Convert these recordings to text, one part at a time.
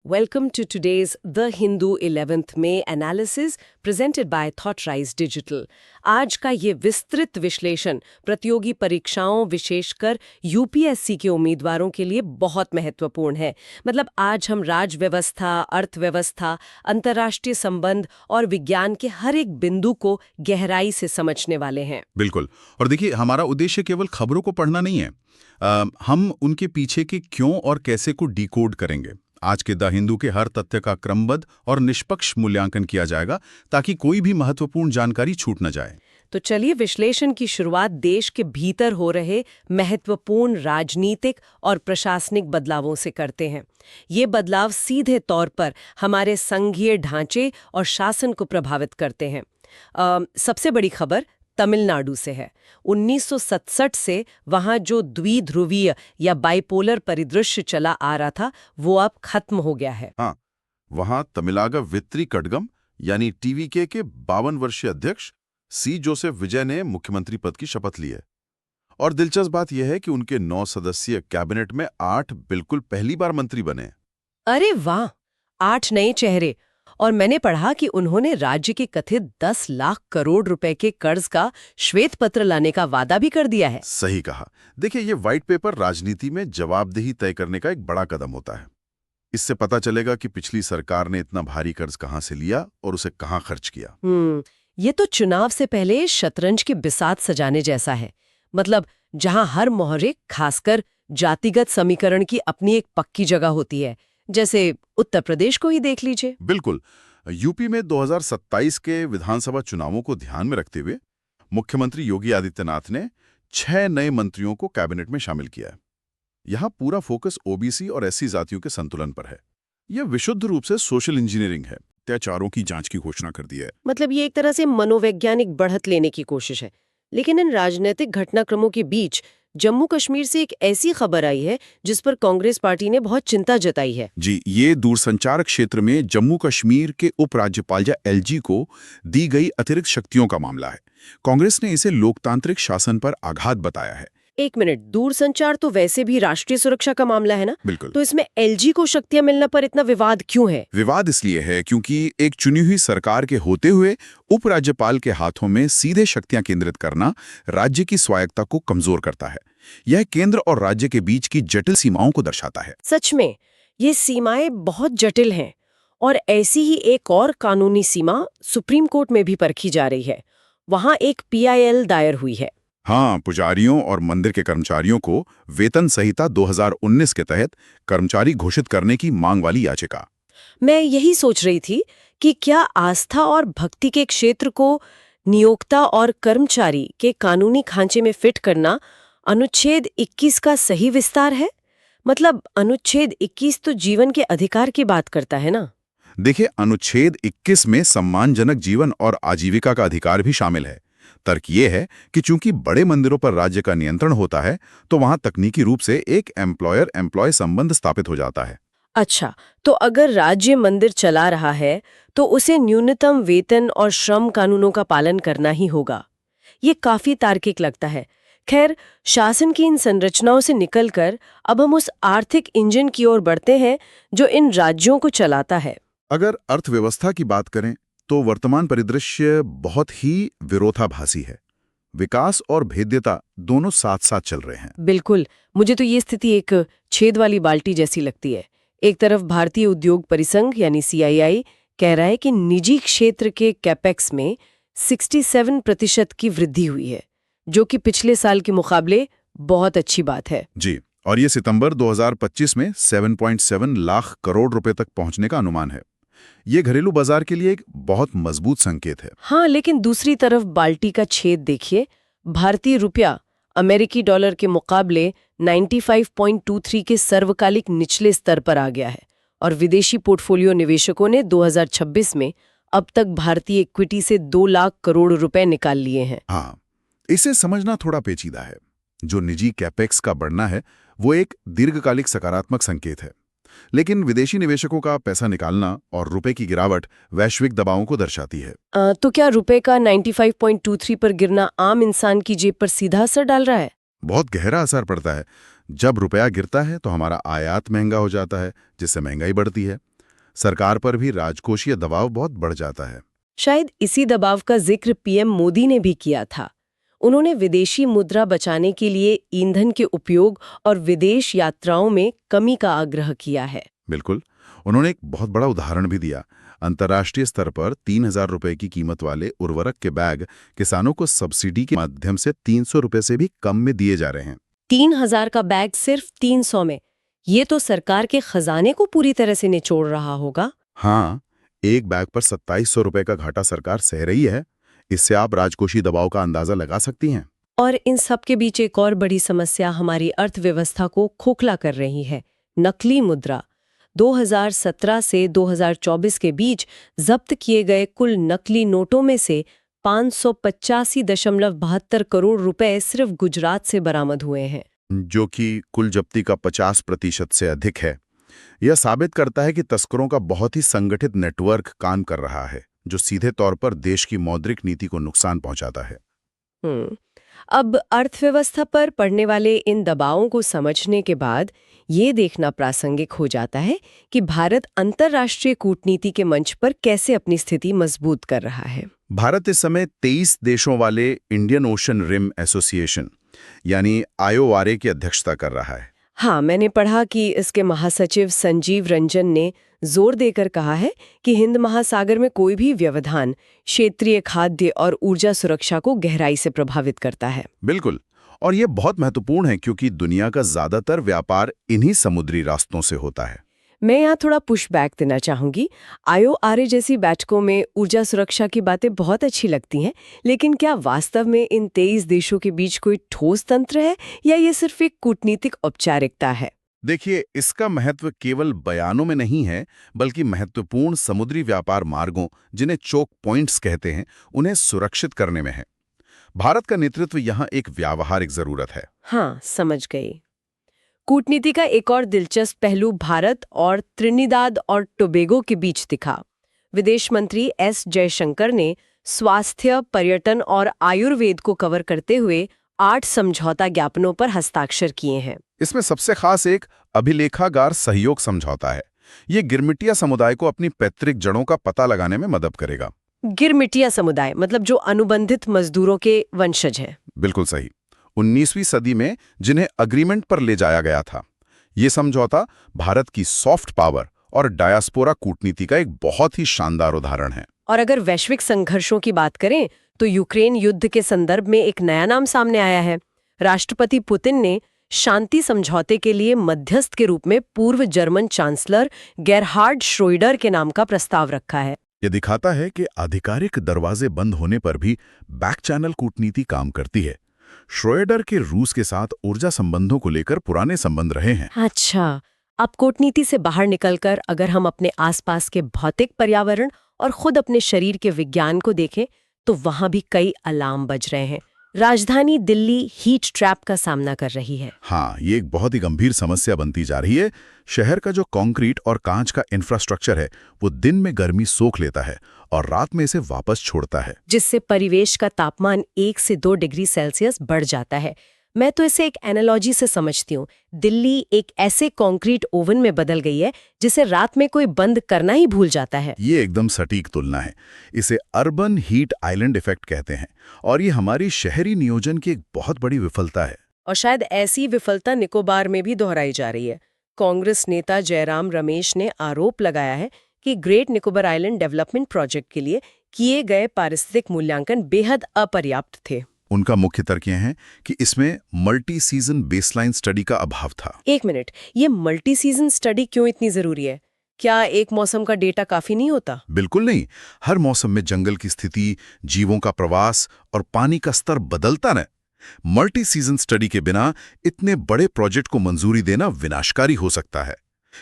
Welcome to today's The Hindu 11th May analysis presented by Thoughtrise Digital. आज का ये विस्तृत विश्लेषण प्रतियोगी परीक्षाओं विशेषकर यूपीएससी के उम्मीदवारों के लिए बहुत महत्वपूर्ण है। मतलब आज हम राज व्यवस्था, अर्थव्यवस्था, अंतर्राष्ट्रीय संबंध और विज्ञान के हर एक बिंदु को गहराई से समझने वाले हैं। बिल्कुल। और देखिए, हमारा उद्देश्य केवल खबरों को पढ़ना नहीं है। हम उनके पीछे के क्यों और कैसे को डिकोड करेंगे। आज के द हिंदू के हर तथ्य का क्रमबद्ध और निष्पक्ष मूल्यांकन किया जाएगा ताकि कोई भी महत्वपूर्ण जानकारी छूट न जाए। तो चलिए विश्लेषण की शुरुआत देश के भीतर हो रहे महत्वपूर्ण राजनीतिक और प्रशासनिक बदलावों से करते हैं। ये बदलाव सीधे तौर पर हमारे संघीय ढांचे और शासन को प्रभावित करते हैं। सबसे बड़ी खबर तमिलनाडु से है। 1967 से वहां जो द्विध्रुवीय या बाइपोलर परिदृश्य चला आ रहा था, वो अब खत्म हो गया है। हाँ, वहां तमिलागा वित्री कड़गम यानी टीवीके के 52 वर्षीय अध्यक्ष सी जोसेफ विजय ने मुख्यमंत्री पद की शपथ ली है। और दिलचस्प बात यह है कि उनके 9 सदस्यीय कैबिनेट में 8 बिल्कुल पहली बार मंत्री बने। अरे वाह, 8 नए चेहरे। और मैंने पढ़ा कि उन्होंने राज्य के कथित 10 लाख करोड़ रुपए के कर्ज का श्वेत पत्र लाने का वादा भी कर दिया है। सही कहा। देखिए, ये व्हाइट पेपर राजनीति में जवाबदेही तय करने का एक बड़ा कदम होता है। इससे पता चलेगा कि पिछली सरकार ने इतना भारी कर्ज कहां से लिया और उसे कहां खर्च किया। ये तो चुनाव से पहले शतरंज के बिसात सजाने जैसा है। मतलब जहां हर मोहरे, खासकर जातिगत समीकरण की अपनी एक पक्की जगह होती है। जैसे उत्तर प्रदेश को ही देख लीजिए। बिल्कुल। यूपी में 2027 के विधानसभा चुनावों को ध्यान में रखते हुए मुख्यमंत्री योगी आदित्यनाथ ने 6 नए मंत्रियों को कैबिनेट में शामिल किया है। यहाँ पूरा फोकस ओबीसी और एससी जातियों के संतुलन पर है। यह विशुद्ध रूप से सोशल इंजीनियरिंग है। अत्याचारों की जांच की घोषणा कर दी है। मतलब ये एक तरह से मनोवैज्ञानिक बढ़त लेने की कोशिश है। लेकिन इन राजनीतिक घटनाक्रमों के बीच जम्मू कश्मीर से एक ऐसी खबर आई है जिस पर कांग्रेस पार्टी ने बहुत चिंता जताई है। जी, ये दूरसंचार क्षेत्र में जम्मू कश्मीर के उपराज्यपाल या एलजी को दी गई अतिरिक्त शक्तियों का मामला है। कांग्रेस ने इसे लोकतांत्रिक शासन पर आघात बताया है। एक मिनट, दूरसंचार तो वैसे भी राष्ट्रीय सुरक्षा का मामला है ना? बिल्कुल। तो इसमें एलजी को शक्तियां मिलने पर इतना विवाद क्यों है? विवाद इसलिए है क्योंकि एक चुनी हुई सरकार के होते हुए उपराज्यपाल के हाथों में सीधे शक्तियां केंद्रित करना राज्य की स्वायत्तता को कमजोर करता है। यह केंद्र और राज्य के बीच की जटिल सीमाओं को दर्शाता है। सच में ये सीमाएं बहुत जटिल हैं। और ऐसी ही एक और कानूनी सीमा सुप्रीम कोर्ट में भी परखी जा रही है। वहां एक पीआईएल दायर हुई है। हाँ, पुजारियों और मंदिर के कर्मचारियों को वेतन संहिता 2019 के तहत कर्मचारी घोषित करने की मांग वाली याचिका। मैं यही सोच रही थी कि क्या आस्था और भक्ति के क्षेत्र को नियोक्ता और कर्मचारी के कानूनी खांचे में फिट करना अनुच्छेद 21 का सही विस्तार है? मतलब अनुच्छेद 21 तो जीवन के अधिकार की बात करता है ना? देखिए, अनुच्छेद 21 में सम्मानजनक जीवन और आजीविका का अधिकार भी शामिल है। तर्क ये है कि चूंकि बड़े मंदिरों पर राज्य का नियंत्रण होता है, तो वहां तकनीकी रूप से एक एम्प्लॉयर एम्प्लॉय संबंध स्थापित हो जाता है। अच्छा, तो अगर राज्य मंदिर चला रहा है तो उसे न्यूनतम वेतन और श्रम कानूनों का पालन करना ही होगा। ये काफी तार्किक लगता है। खैर, शासन की इन संरचनाओं से निकलकर अब हम उस आर्थिक इंजन की ओर बढ़ते हैं जो इन राज्यों को चलाता है। अगर अर्थव्यवस्था की बात करें तो वर्तमान परिदृश्य बहुत ही विरोधाभासी है। विकास और भेद्यता दोनों साथ साथ चल रहे हैं। बिल्कुल। मुझे तो ये स्थिति एक छेद वाली बाल्टी जैसी लगती है। एक तरफ भारतीय उद्योग परिसंघ यानी सीआईआई कह रहा है कि निजी क्षेत्र के कैपेक्स में 67% की वृद्धि हुई है, जो कि पिछले साल के मुकाबले बहुत अच्छी बात है। जी, और ये सितंबर 2025 में 7.7 लाख करोड़ रुपए तक पहुंचने का अनुमान है। ये घरेलू बाजार के लिए एक बहुत मजबूत संकेत है। हाँ, लेकिन दूसरी तरफ बाल्टी का छेद देखिए। भारतीय रुपया अमेरिकी डॉलर के मुकाबले 95.23 के सर्वकालिक निचले स्तर पर आ गया है। और विदेशी पोर्टफोलियो निवेशकों ने 2026 में अब तक भारतीय इक्विटी से 2 लाख करोड़ रुपए निकाल लिए हैं। हाँ, इसे समझना थोड़ा पेचीदा है। जो निजी कैपेक्स का बढ़ना है वो एक दीर्घकालिक सकारात्मक संकेत है, लेकिन विदेशी निवेशकों का पैसा निकालना और रुपए की गिरावट वैश्विक दबावों को दर्शाती है। तो क्या रुपए का 95.23 पर गिरना आम इंसान की जेब पर सीधा असर डाल रहा है? बहुत गहरा असर पड़ता है। जब रुपया गिरता है तो हमारा आयात महंगा हो जाता है, जिससे महंगाई बढ़ती है। सरकार पर भी राजकोषीय दबाव बहुत बढ़ जाता है। शायद इसी दबाव का जिक्र पीएम मोदी ने भी किया था। उन्होंने विदेशी मुद्रा बचाने के लिए ईंधन के उपयोग और विदेश यात्राओं में कमी का आग्रह किया है। बिल्कुल। उन्होंने एक बहुत बड़ा उदाहरण भी दिया। अंतर्राष्ट्रीय स्तर पर 3,000 रुपए की कीमत वाले उर्वरक के बैग किसानों को सब्सिडी के माध्यम से 300 रुपए से भी कम में दिए जा रहे हैं। 3,000 का बैग सिर्फ 300 में। ये तो सरकार के खजाने को पूरी तरह से निचोड़ रहा होगा। हाँ, एक बैग पर 2700 रुपए का घाटा सरकार सह रही है। इससे आप राजकोषीय दबाव का अंदाजा लगा सकती हैं। और इन सब के बीच एक और बड़ी समस्या हमारी अर्थव्यवस्था को खोखला कर रही है, नकली मुद्रा। 2017 से 2024 के बीच जब्त किए गए कुल नकली नोटों में से 585.72 करोड़ रुपए सिर्फ गुजरात से बरामद हुए हैं, जो कि कुल जब्ती का 50% से अधिक है। यह साबित करता है कि तस्करों का बहुत ही संगठित नेटवर्क काम कर रहा है, जो सीधे तौर पर देश की मौद्रिक नीति को नुकसान पहुंचाता है। अब अर्थव्यवस्था पर पड़ने वाले इन दबावों को समझने के बाद ये देखना प्रासंगिक हो जाता है कि भारत अंतर्राष्ट्रीय कूटनीति के मंच पर कैसे अपनी स्थिति मजबूत कर रहा है। भारत इस समय 23 देशों वाले इंडियन ओशन रिम एसोसिएशन यानी IORA की अध्यक्षता कर रहा है। हाँ, मैंने पढ़ा कि इसके महासचिव संजीव रंजन ने जोर देकर कहा है कि हिंद महासागर में कोई भी व्यवधान क्षेत्रीय खाद्य और ऊर्जा सुरक्षा को गहराई से प्रभावित करता है। बिल्कुल, और ये बहुत महत्वपूर्ण है क्योंकि दुनिया का ज्यादातर व्यापार इन्हीं समुद्री रास्तों से होता है। मैं यहाँ थोड़ा पुशबैक देना चाहूंगी। IORA जैसी बैठकों में ऊर्जा सुरक्षा की बातें बहुत अच्छी लगती हैं, लेकिन क्या वास्तव में इन 23 देशों के बीच कोई ठोस तंत्र है या ये सिर्फ एक कूटनीतिक औपचारिकता है? देखिए, इसका महत्व केवल बयानों में नहीं है, बल्कि महत्वपूर्ण समुद्री व्यापार मार्गों, जिन्हें चोक पॉइंट्स कहते हैं, उन्हें सुरक्षित करने में है। भारत का नेतृत्व यहाँ एक व्यावहारिक जरूरत है। हाँ, समझ गई। कूटनीति का एक और दिलचस्प पहलू भारत और त्रिनिदाद और टोबैगो के बीच दिखा। विदेश मंत्री S जयशंकर ने स्वास्थ्य, पर्यटन और आयुर्वेद को कवर करते हुए 8 समझौता ज्ञापनों पर हस्ताक्षर किए हैं। इसमें सबसे खास एक अभिलेखागार सहयोग समझौता है। ये गिरमिटिया समुदाय को अपनी पैतृक जड़ों का पता लगाने में मदद करेगा। गिरमिटिया समुदाय मतलब जो अनुबंधित मजदूरों के वंशज हैं। बिल्कुल सही। 19वीं सदी में जिन्हें अग्रीमेंट पर ले जाया गया था। ये समझौता भारत की सॉफ्ट पावर और डायस्पोरा कूटनीति का एक बहुत ही शानदार उदाहरण है। और अगर वैश्विक संघर्षों की बात करें तो यूक्रेन युद्ध के संदर्भ में एक नया नाम सामने आया है। राष्ट्रपति पुतिन ने शांति समझौते के लिए मध्यस्थ के रूप में पूर्व जर्मन चांसलर गेरहार्ड श्रोइडर के नाम का प्रस्ताव रखा है। ये दिखाता है कि आधिकारिक दरवाजे बंद होने पर भी बैक चैनल कूटनीति काम करती है। श्रोएडर के रूस के साथ ऊर्जा संबंधों को लेकर पुराने संबंध रहे हैं। अच्छा, अब कूटनीति से बाहर निकलकर अगर हम अपने आसपास के भौतिक पर्यावरण और खुद अपने शरीर के विज्ञान को देखें तो वहां भी कई अलार्म बज रहे हैं। राजधानी दिल्ली हीट ट्रैप का सामना कर रही है। हाँ, ये एक बहुत ही गंभीर समस्या बनती जा रही है। शहर का जो कंक्रीट और कांच का इंफ्रास्ट्रक्चर है वो दिन में गर्मी सोख लेता है और रात में इसे वापस छोड़ता है, जिससे परिवेश का तापमान 1 से 2 डिग्री सेल्सियस बढ़ जाता है। मैं तो इसे एक एनालॉजी से समझती हूँ। दिल्ली एक ऐसे कंक्रीट ओवन में बदल गई है जिसे रात में कोई बंद करना ही भूल जाता है। ये एकदम सटीक तुलना है। इसे अर्बन हीट आइलैंड इफेक्ट कहते हैं और ये हमारी शहरी नियोजन की एक बहुत बड़ी विफलता है। और शायद ऐसी विफलता निकोबार में भी दोहराई जा रही है। कांग्रेस नेता जयराम रमेश ने आरोप लगाया है कि great Nicobar island development project के लिए किए गए पारिस्थितिक मूल्यांकन बेहद अपर्याप्त थे। उनका मुख्य तर्क यह है कि इसमें मल्टी सीजन बेसलाइन स्टडी का अभाव था। एक मिनट, ये मल्टी सीजन स्टडी क्यों इतनी जरूरी है? क्या एक मौसम का डेटा काफी नहीं होता? बिल्कुल नहीं। हर मौसम में जंगल की स्थिति, जीवों का प्रवास और पानी का स्तर बदलता है। मल्टी सीजन स्टडी के बिना इतने बड़े प्रोजेक्ट को मंजूरी देना विनाशकारी हो सकता है।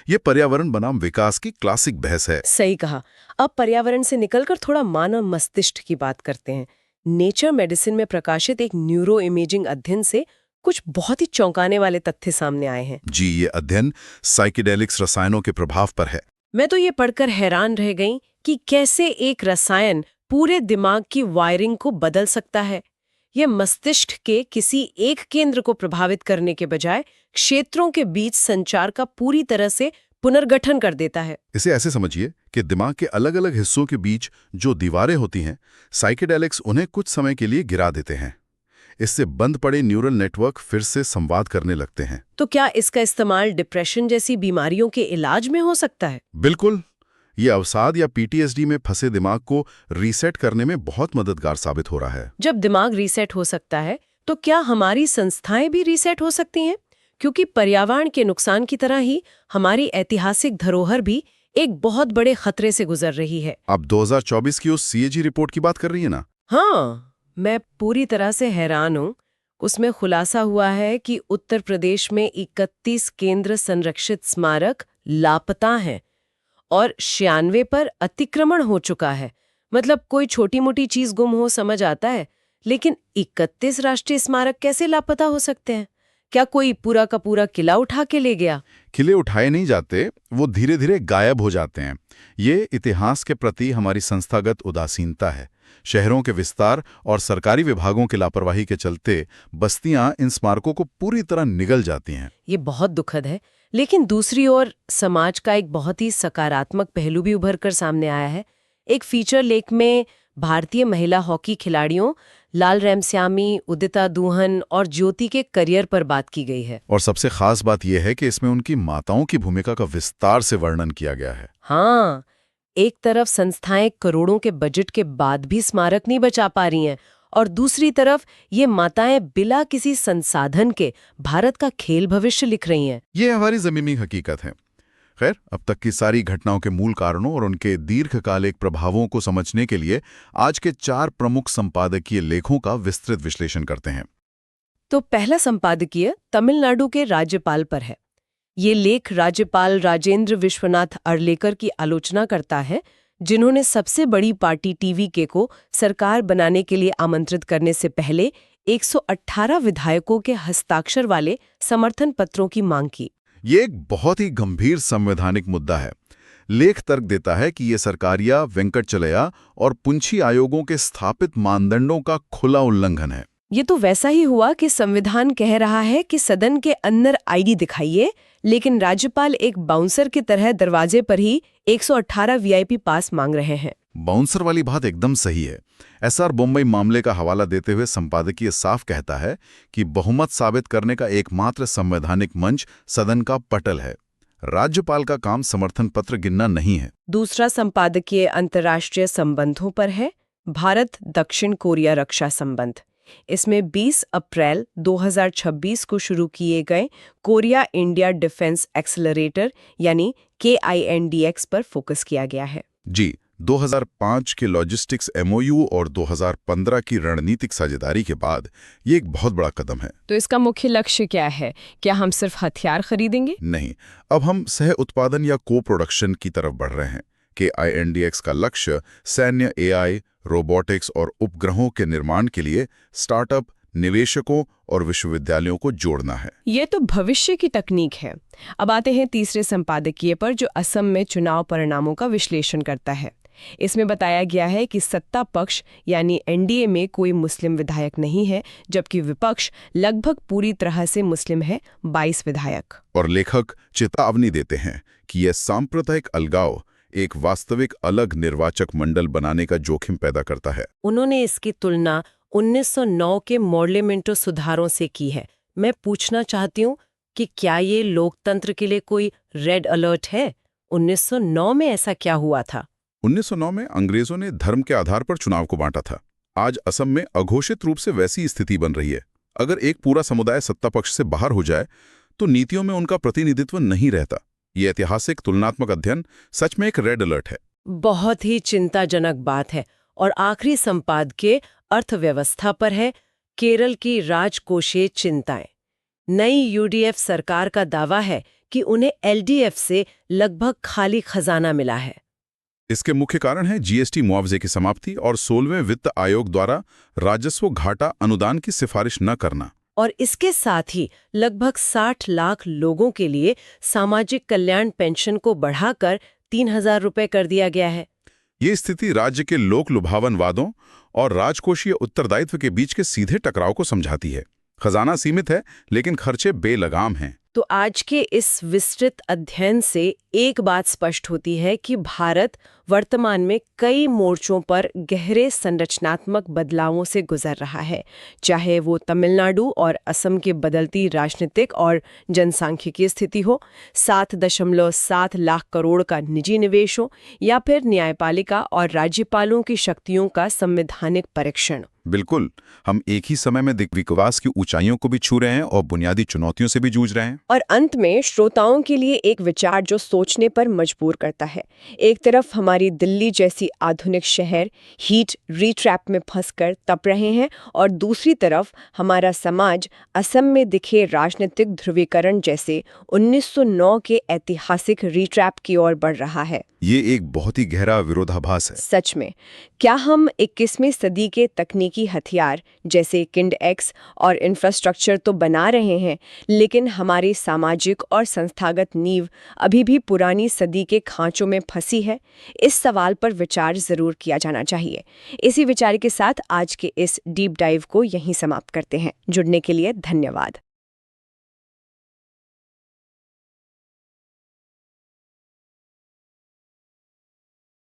ये पर्यावरण बनाम विकास की क्लासिक बहस है। सही कहा। अब पर्यावरण से निकलकर थोड़ा मानव मस्तिष्क की बात करते हैं। नेचर मेडिसिन में प्रकाशित एक न्यूरो इमेजिंग अध्ययन से कुछ बहुत ही चौंकाने वाले तथ्य सामने आए हैं। जी, ये अध्ययन साइकेडेलिक्स रसायनों के प्रभाव पर है। मैं तो ये पढ़कर हैरान रह गई कि कैसे एक रसायन पूरे दिमाग की वायरिंग को बदल सकता है। यह मस्तिष्क के किसी एक केंद्र को प्रभावित करने के बजाय क्षेत्रों के बीच संचार का पूरी तरह से पुनर्गठन कर देता है। इसे ऐसे समझिए कि दिमाग के अलग अलग हिस्सों के बीच जो दीवारें होती हैं, साइकेडेलिक्स उन्हें कुछ समय के लिए गिरा देते हैं। इससे बंद पड़े न्यूरल नेटवर्क फिर से संवाद करने लगते हैं। तो क्या इसका इस्तेमाल डिप्रेशन जैसी बीमारियों के इलाज में हो सकता है? बिल्कुल। ये अवसाद या पीटीएसडी में फंसे दिमाग को रीसेट करने में बहुत मददगार साबित हो रहा है। जब दिमाग रीसेट हो सकता है तो क्या हमारी संस्थाएं भी रीसेट हो सकती हैं? क्योंकि पर्यावरण के नुकसान की तरह ही हमारी ऐतिहासिक धरोहर भी एक बहुत बड़े खतरे से गुजर रही है। आप 2024 की उस सीएजी रिपोर्ट की बात कर रही है ना? हाँ, मैं पूरी तरह से हैरान हूँ। उसमें खुलासा हुआ है कि उत्तर प्रदेश में 31 केंद्र संरक्षित स्मारक लापता हैं और 96 पर अतिक्रमण हो चुका है। मतलब कोई छोटी मोटी चीज गुम हो समझ आता है, लेकिन 31 राष्ट्रीय स्मारक कैसे लापता हो सकते हैं? क्या कोई पूरा का पूरा किला उठा के ले गया? किले उठाए नहीं जाते, वो धीरे धीरे गायब हो जाते हैं। ये इतिहास के प्रति हमारी संस्थागत उदासीनता है। शहरों के विस्तार और सरकारी विभागों की लापरवाही के चलते बस्तियां इन स्मारकों को पूरी तरह निगल जाती हैं। ये बहुत दुखद है। लेकिन दूसरी ओर समाज का एक बहुत ही सकारात्मक पहलू भी उभर कर सामने आया है। एक फीचर लेख में भारतीय महिला हॉकी खिलाड़ियों लाल रेमस्यामी, उदिता दुहन और ज्योति के करियर पर बात की गई है। और सबसे खास बात यह है कि इसमें उनकी माताओं की भूमिका का विस्तार से वर्णन किया गया है। हाँ, एक तरफ संस्थाएं करोड़ों के बजट के बाद भी स्मारक नहीं बचा पा रही हैं और दूसरी तरफ ये माताएं बिना किसी संसाधन के भारत का खेल भविष्य लिख रही हैं। ये हमारी ज़मीनी हकीकत है। खैर, अब तक की सारी घटनाओं के मूल कारणों और उनके दीर्घकालिक प्रभावों को समझने के लिए आज के 4 प्रमुख संपादकीय लेखों का विस्तृत विश्लेषण करते हैं। तो पहला संपादकीय तमिलनाडु के राज्यपाल पर है। ये लेख राज्यपाल राजेंद्र विश्वनाथ अर्लेकर की आलोचना करता है, जिन्होंने सबसे बड़ी पार्टी टीवीके को सरकार बनाने के लिए आमंत्रित करने से पहले 118 विधायकों के हस्ताक्षर वाले समर्थन पत्रों की मांग की। ये एक बहुत ही गंभीर संवैधानिक मुद्दा है। लेख तर्क देता है कि ये सरकारिया, वेंकटचलैया और पुंछी आयोगों के स्थापित मानदंडों का खुला उल्लंघन है। ये तो वैसा ही हुआ कि संविधान कह रहा है कि सदन के अंदर आईडी दिखाइए, लेकिन राज्यपाल एक बाउंसर की तरह दरवाजे पर ही 118 वीआईपी पास मांग रहे हैं। बाउंसर वाली बात एकदम सही है। एसआर बम्बई मामले का हवाला देते हुए संपादकीय साफ कहता है कि बहुमत साबित करने का एकमात्र संवैधानिक मंच सदन का पटल है। राज्यपाल का काम समर्थन पत्र गिनना नहीं है। दूसरा संपादकीय अंतर्राष्ट्रीय संबंधों पर है, भारत दक्षिण कोरिया रक्षा संबंध। इसमें 20 अप्रैल 2026 को शुरू किए गए कोरिया इंडिया डिफेंस एक्सेलरेटर यानी KINDX पर फोकस किया गया है। जी, 2005 के लॉजिस्टिक्स MOU और 2015 की रणनीतिक साझेदारी के बाद ये एक बहुत बड़ा कदम है। तो इसका मुख्य लक्ष्य क्या है? क्या हम सिर्फ हथियार खरीदेंगे? नहीं, अब हम सह उत्पादन या को प्रोडक्शन की तरफ बढ़ रहे हैं। KINDX का लक्ष्य सैन्य AI, रोबोटिक्स और उपग्रहों के निर्माण के लिए स्टार्टअप, निवेशकों और विश्वविद्यालयों को जोड़ना है। ये तो भविष्य की तकनीक है। अब आते हैं तीसरे संपादकीय पर, जो असम में चुनाव परिणामों का विश्लेषण करता है। इसमें बताया गया है कि सत्ता पक्ष यानी NDA में कोई मुस्लिम विधायक नहीं है, जबकि विपक्ष लगभग पूरी तरह से मुस्लिम है, 22 विधायक। और लेखक चेतावनी देते हैं कि यह सांप्रदायिक अलगाव एक वास्तविक अलग निर्वाचक मंडल बनाने का जोखिम पैदा करता है। उन्होंने इसकी तुलना 1909 के मॉर्लेमेंटो सुधारों से की है। मैं पूछना चाहती हूँ कि क्या ये लोकतंत्र के लिए कोई रेड अलर्ट है? 1909 में ऐसा क्या हुआ था? 1909 में अंग्रेजों ने धर्म के आधार पर चुनाव को बांटा था। आज असम में अघोषित रूप से वैसी स्थिति बन रही है। अगर एक पूरा समुदाय सत्ता पक्ष से बाहर हो जाए तो नीतियों में उनका प्रतिनिधित्व नहीं रहता। ये ऐतिहासिक तुलनात्मक अध्ययन सच में एक रेड अलर्ट है। बहुत ही चिंताजनक बात है। और आखिरी संपादकीय अर्थव्यवस्था पर है, केरल की राजकोषीय चिंताएं। नई UDF सरकार का दावा है कि उन्हें LDF से लगभग खाली खजाना मिला है। इसके मुख्य कारण है GST मुआवजे की समाप्ति और 16वें वित्त आयोग द्वारा राजस्व घाटा अनुदान की सिफारिश न करना। और इसके साथ ही लगभग 60 लाख लोगों के लिए सामाजिक कल्याण पेंशन को बढ़ाकर 3,000 रुपए कर दिया गया है। ये स्थिति राज्य के लोक लुभावन वादों और राजकोषीय उत्तरदायित्व के बीच के सीधे टकराव को समझाती है। खजाना सीमित है, लेकिन खर्चे बेलगाम हैं। तो आज के इस विस्तृत अध्ययन से एक बात स्पष्ट होती है कि भारत वर्तमान में कई मोर्चों पर गहरे संरचनात्मक बदलावों से गुजर रहा है, चाहे वो तमिलनाडु और असम की बदलती राजनीतिक और जनसांख्यिकीय स्थिति हो, 7.7 लाख करोड़ का निजी निवेश हो, या फिर न्यायपालिका और राज्यपालों की शक्तियों का संवैधानिक परीक्षण। बिल्कुल, हम एक ही समय में विकास की ऊंचाइयों को भी छू रहे हैं और बुनियादी चुनौतियों से भी जूझ रहे हैं। और अंत में श्रोताओं के लिए एक विचार जो सोचने पर मजबूर करता है। एक तरफ हमारी दिल्ली जैसी आधुनिक शहर हीट रीट्रैप में फंसकर तप रहे हैं, और दूसरी तरफ हमारा समाज असम में दिखे राजनीतिक ध्रुवीकरण जैसे 1909 के ऐतिहासिक रीट्रैप की ओर बढ़ रहा है। ये एक बहुत ही गहरा विरोधाभास है। सच में, क्या हम 21वीं सदी के तकनीकी हथियार जैसे KIND-X और इंफ्रास्ट्रक्चर तो बना रहे हैं, लेकिन हमारी सामाजिक और संस्थागत नींव अभी भी पुरानी सदी के खांचों में फंसी है? इस सवाल पर विचार जरूर किया जाना चाहिए। इसी विचार के साथ आज के इस डीप डाइव को यहीं समाप्त करते हैं। जुड़ने के लिए धन्यवाद।